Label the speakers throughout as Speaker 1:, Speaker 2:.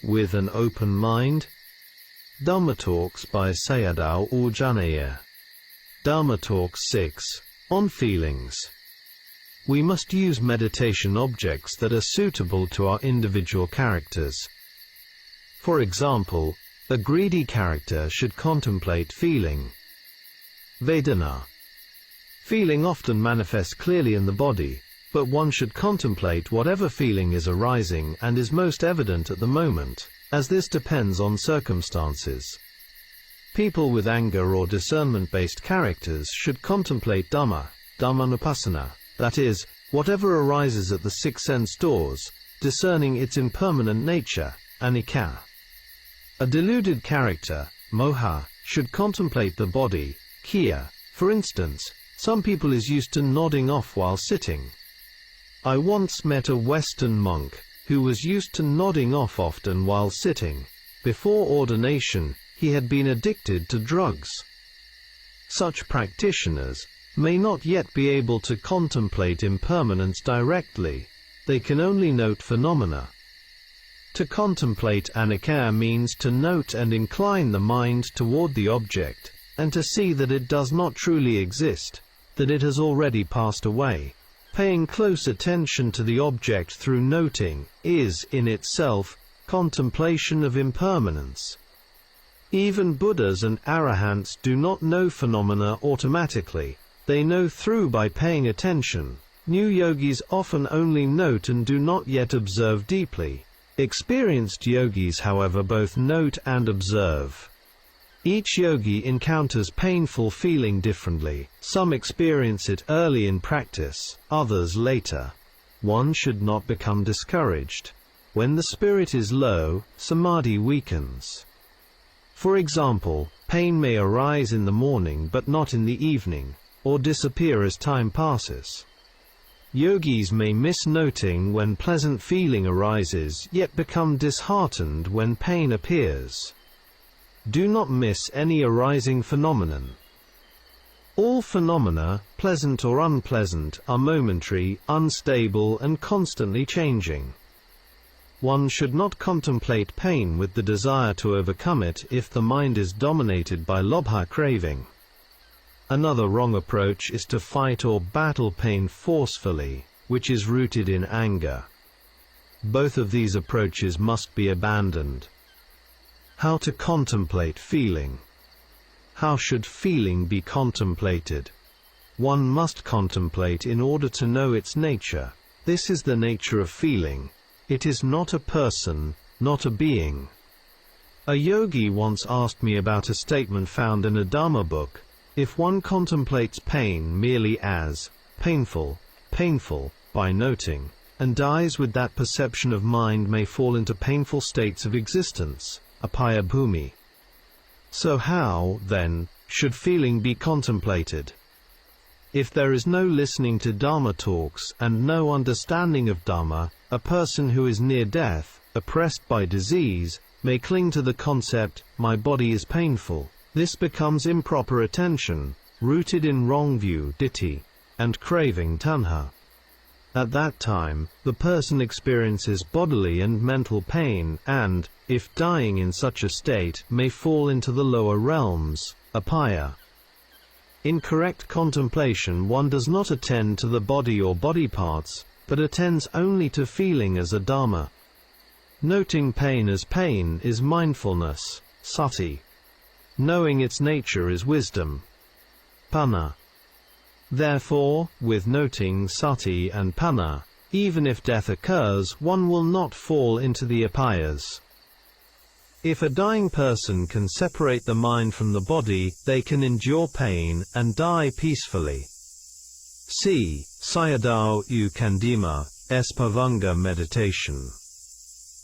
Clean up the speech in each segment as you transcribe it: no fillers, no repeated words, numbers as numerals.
Speaker 1: with an open mind. Dhamma Talks by Sayadaw Jhaneyya. Dhamma Talks 6, on feelings. We must use meditation objects that are suitable to our individual characters. For example, a greedy character should contemplate feeling. Vedana. Feeling often manifests clearly in the body, but one should contemplate whatever feeling is arising and is most evident at the moment, as this depends on circumstances. People with anger or discernment-based characters should contemplate Dhammanupassana, that is, whatever arises at the six sense doors, discerning its impermanent nature, anicca. A deluded character, moha, should contemplate the body, kya. For instance, some people is used to nodding off while sitting. I once met a Western monk who was used to nodding off often while sitting. Before ordination, he had been addicted to drugs. Such practitioners may not yet be able to contemplate impermanence directly. They can only note phenomena. To contemplate anicca means to note and incline the mind toward the object, and to see that it does not truly exist, that it has already passed away. Paying close attention to the object through noting is, in itself, contemplation of impermanence. Even Buddhas and Arahants do not know phenomena automatically. They know through by paying attention. New yogis often only note and do not yet observe deeply. Experienced yogis, however, both note and observe. Each yogi encounters painful feeling differently. Some experience it early in practice, others later. One should not become discouraged. When the spirit is low, samadhi weakens. For example, pain may arise in the morning but not in the evening, or disappear as time passes. Yogis may miss noting when pleasant feeling arises, yet become disheartened when pain appears. Do not miss any arising phenomenon. All phenomena, pleasant or unpleasant, are momentary, unstable, and constantly changing. One should not contemplate pain with the desire to overcome it if the mind is dominated by lobha craving. Another wrong approach is to fight or battle pain forcefully, which is rooted in anger. Both of these approaches must be abandoned. How to contemplate feeling. How should feeling be contemplated? One must contemplate in order to know its nature. This is the nature of feeling. It is not a person, not a being. A yogi once asked me about a statement found in a Dhamma book. If one contemplates pain merely as painful, by noting, and dies with that perception of mind, may fall into painful states of existence, apaya bhumi. So how, then, should feeling be contemplated? If there is no listening to Dhamma talks and no understanding of Dhamma, a person who is near death, oppressed by disease, may cling to the concept, my body is painful. This becomes improper attention, rooted in wrong view, ditthi, and craving, tanha. At that time, the person experiences bodily and mental pain, and, if dying in such a state, may fall into the lower realms, apaya. In correct contemplation, one does not attend to the body or body parts, but attends only to feeling as a dharma. Noting pain as pain is mindfulness, sati. Knowing its nature is wisdom, panna. Therefore, with noting sati and panna, even if death occurs, one will not fall into the apayas. If a dying person can separate the mind from the body, they can endure pain and die peacefully. See Sayadaw Jhaneyya, Espavanga meditation.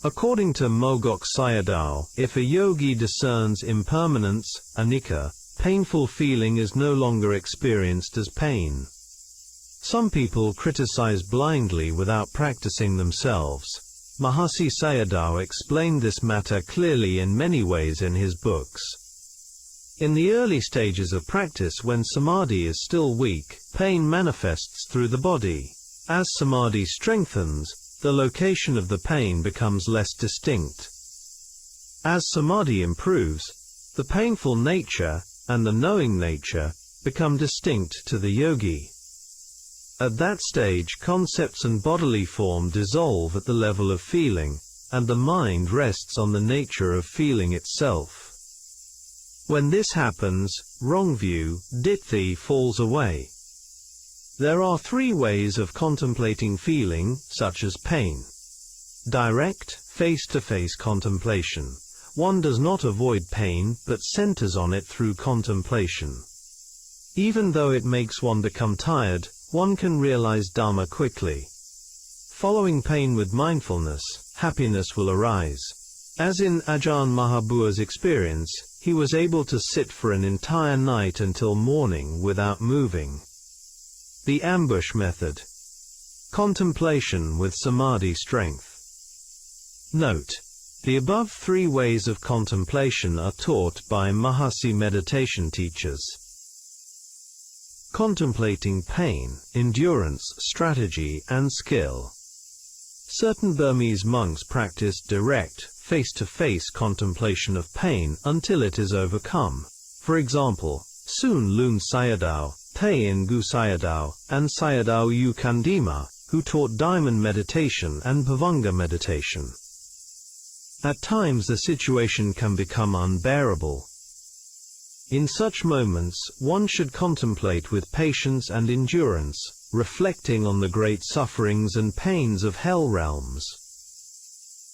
Speaker 1: According to Mogok Sayadaw, if a yogi discerns impermanence, anicca, painful feeling is no longer experienced as pain. Some people criticize blindly without practicing themselves. Mahasi Sayadaw explained this matter clearly in many ways in his books. In the early stages of practice, when samadhi is still weak, pain manifests through the body. As samadhi strengthens, the location of the pain becomes less distinct. As samadhi improves, the painful nature and the knowing nature become distinct to the yogi. At that stage, concepts and bodily form dissolve at the level of feeling, and the mind rests on the nature of feeling itself. When this happens, wrong view, ditthi, falls away. There are three ways of contemplating feeling, such as pain. Direct, face-to-face contemplation. One does not avoid pain, but centers on it through contemplation. Even though it makes one become tired, one can realize Dhamma quickly. Following pain with mindfulness, happiness will arise. As in Ajahn Mahabua's experience, he was able to sit for an entire night until morning without moving. The ambush method. Contemplation with samadhi strength. Note: the above three ways of contemplation are taught by Mahasi meditation teachers. Contemplating pain, endurance, strategy, and skill. Certain Burmese monks practice direct, face-to-face contemplation of pain until it is overcome. For example, Sun Lun Sayadaw, Payin Gu Sayadaw, and Sayadaw U Kandima, who taught diamond meditation and Bhavanga meditation. At times the situation can become unbearable. In such moments, one should contemplate with patience and endurance, reflecting on the great sufferings and pains of hell realms.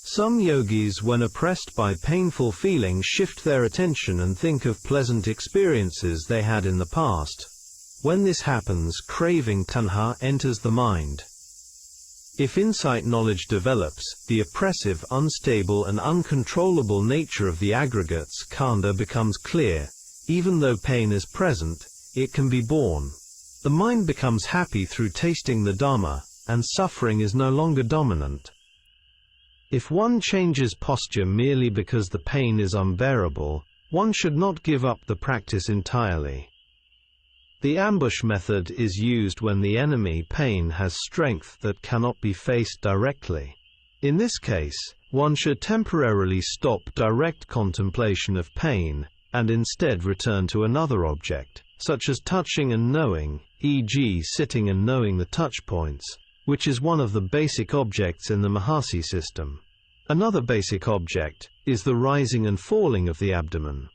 Speaker 1: Some yogis, when oppressed by painful feelings, shift their attention and think of pleasant experiences they had in the past. When this happens, craving tanha enters the mind. If insight knowledge develops, the oppressive, unstable and uncontrollable nature of the aggregates khandha becomes clear. Even though pain is present, it can be borne. The mind becomes happy through tasting the Dhamma, and suffering is no longer dominant. If one changes posture merely because the pain is unbearable, one should not give up the practice entirely. The ambush method is used when the enemy pain has strength that cannot be faced directly. In this case, one should temporarily stop direct contemplation of pain, and instead return to another object, such as touching and knowing, e.g. sitting and knowing the touch points, which is one of the basic objects in the Mahasi system. Another basic object is the rising and falling of the abdomen.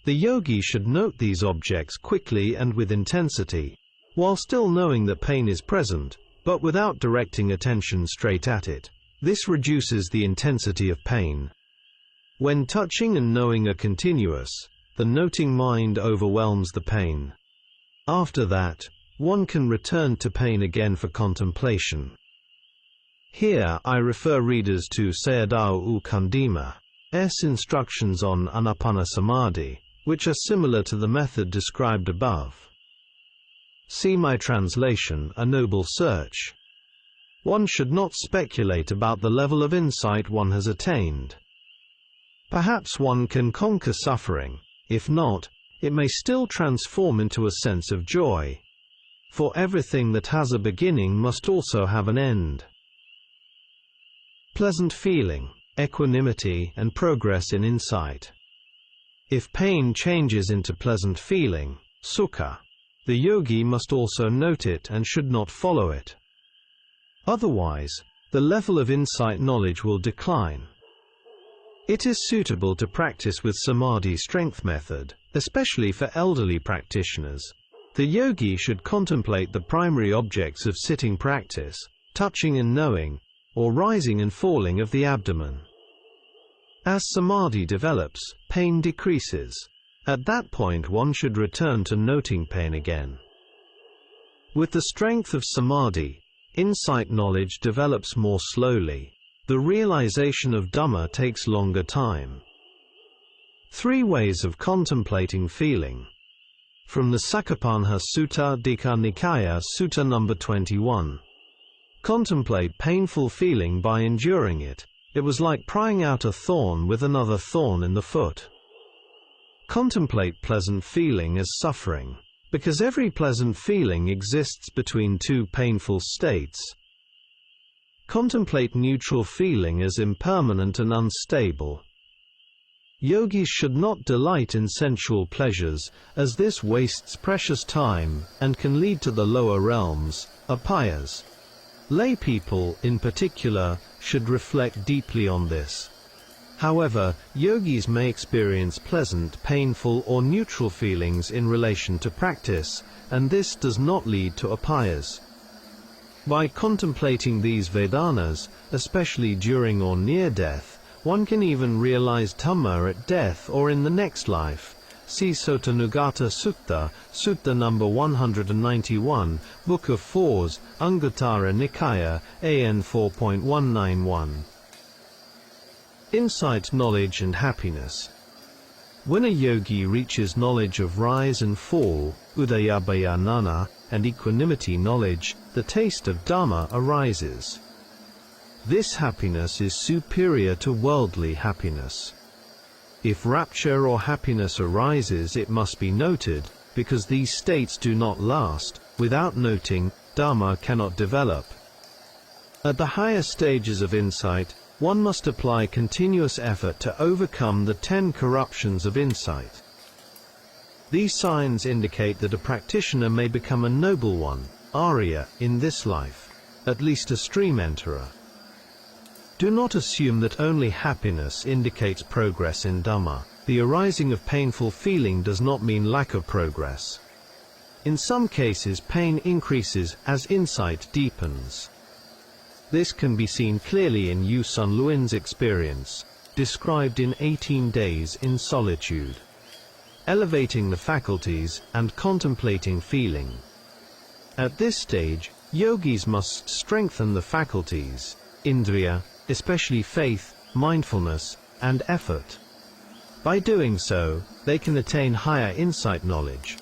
Speaker 1: The yogi should note these objects quickly and with intensity, while still knowing that pain is present, but without directing attention straight at it. This reduces the intensity of pain. When touching and knowing are continuous, the noting mind overwhelms the pain. After that, one can return to pain again for contemplation. Here I refer readers to Sayadaw U Kandima's instructions on Anapanna Samadhi, which are similar to the method described above. See my translation, A Noble Search. One should not speculate about the level of insight one has attained. Perhaps one can conquer suffering. If not, it may still transform into a sense of joy. For everything that has a beginning must also have an end. Pleasant feeling, equanimity, and progress in insight. If pain changes into pleasant feeling, sukha, the yogi must also note it and should not follow it. Otherwise, the level of insight knowledge will decline. It is suitable to practice with samadhi strength method, especially for elderly practitioners. The yogi should contemplate the primary objects of sitting practice, touching and knowing, or rising and falling of the abdomen. As samadhi develops, pain decreases. At that point one should return to noting pain again. With the strength of samadhi, insight knowledge develops more slowly. The realization of Dhamma takes longer time. 3 ways of contemplating feeling. From the Sakkapanha Sutta Dika Nikaya Sutta number 21. Contemplate painful feeling by enduring it. It was like prying out a thorn with another thorn in the foot. Contemplate pleasant feeling as suffering, because every pleasant feeling exists between 2 painful states. Contemplate neutral feeling as impermanent and unstable. Yogis should not delight in sensual pleasures, as this wastes precious time and can lead to the lower realms, apayas. Lay people, in particular, should reflect deeply on this. However, yogis may experience pleasant, painful or neutral feelings in relation to practice, and this does not lead to apayas. By contemplating these Vedanas, especially during or near death, one can even realize Dhamma at death or in the next life. See Sotanugata Sutta, Sutta number 191, Book of Fours, Anguttara Nikaya, AN 4.191. Insight, knowledge and happiness. When a yogi reaches knowledge of rise and fall, udayabhaya nana, and equanimity knowledge, the taste of Dhamma arises. This happiness is superior to worldly happiness. If rapture or happiness arises, it must be noted, because these states do not last. Without noting, Dhamma cannot develop. At the higher stages of insight, one must apply continuous effort to overcome the 10 corruptions of insight. These signs indicate that a practitioner may become a noble one, Arya, in this life, at least a stream enterer. Do not assume that only happiness indicates progress in Dhamma. The arising of painful feeling does not mean lack of progress. In some cases, pain increases as insight deepens. This can be seen clearly in Yu Sun Luin's experience, described in 18 Days in Solitude. Elevating the faculties and contemplating feeling. At this stage, yogis must strengthen the faculties, indriya, especially faith, mindfulness, and effort. By doing so, they can attain higher insight knowledge.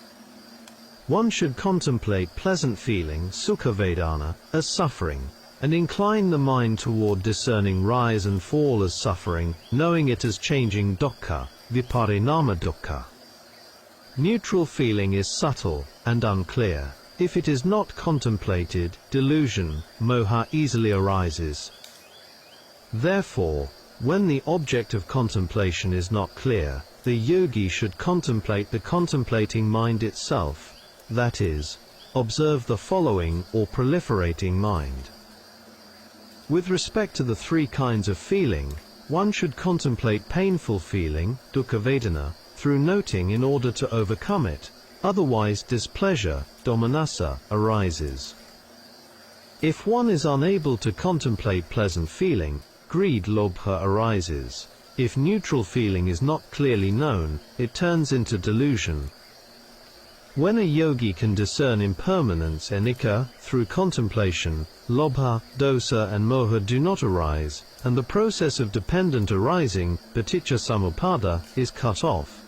Speaker 1: One should contemplate pleasant feeling, sukha vedana, as suffering, and incline the mind toward discerning rise and fall as suffering, knowing it as changing dukkha, viparinama dukkha. Neutral feeling is subtle and unclear. If it is not contemplated, delusion, moha easily arises. Therefore, when the object of contemplation is not clear, the yogi should contemplate the contemplating mind itself, that is, observe the following or proliferating mind. With respect to the 3 kinds of feeling, one should contemplate painful feeling, dukkha vedana, through noting in order to overcome it, otherwise displeasure, domanassa, arises. If one is unable to contemplate pleasant feeling, greed, lobha, arises. If neutral feeling is not clearly known, it turns into delusion. When a yogi can discern impermanence, anicca, through contemplation, lobha, dosa and moha do not arise, and the process of dependent arising, paticca samuppada, is cut off.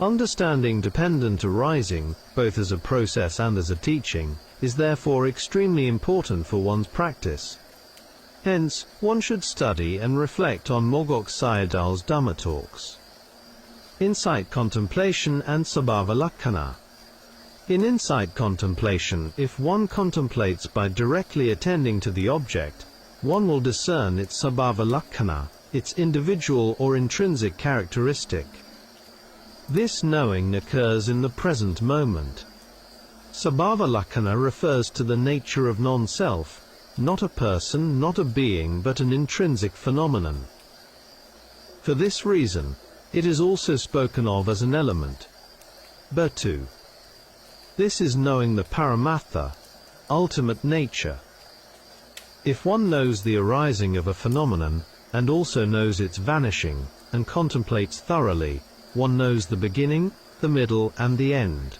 Speaker 1: Understanding dependent arising, both as a process and as a teaching, is therefore extremely important for one's practice. Hence, one should study and reflect on Mogok Sayadaw's Dhamma talks. Insight contemplation and sabhava lakkhana. In insight contemplation, if one contemplates by directly attending to the object, one will discern its sabhava lakkhana, its individual or intrinsic characteristic. This knowing occurs in the present moment. Sabhava lakkhana refers to the nature of non-self, not a person, not a being, but an intrinsic phenomenon. For this reason, it is also spoken of as an element. Bhatu. This is knowing the paramatha, ultimate nature. If one knows the arising of a phenomenon, and also knows its vanishing, and contemplates thoroughly, one knows the beginning, the middle and the end.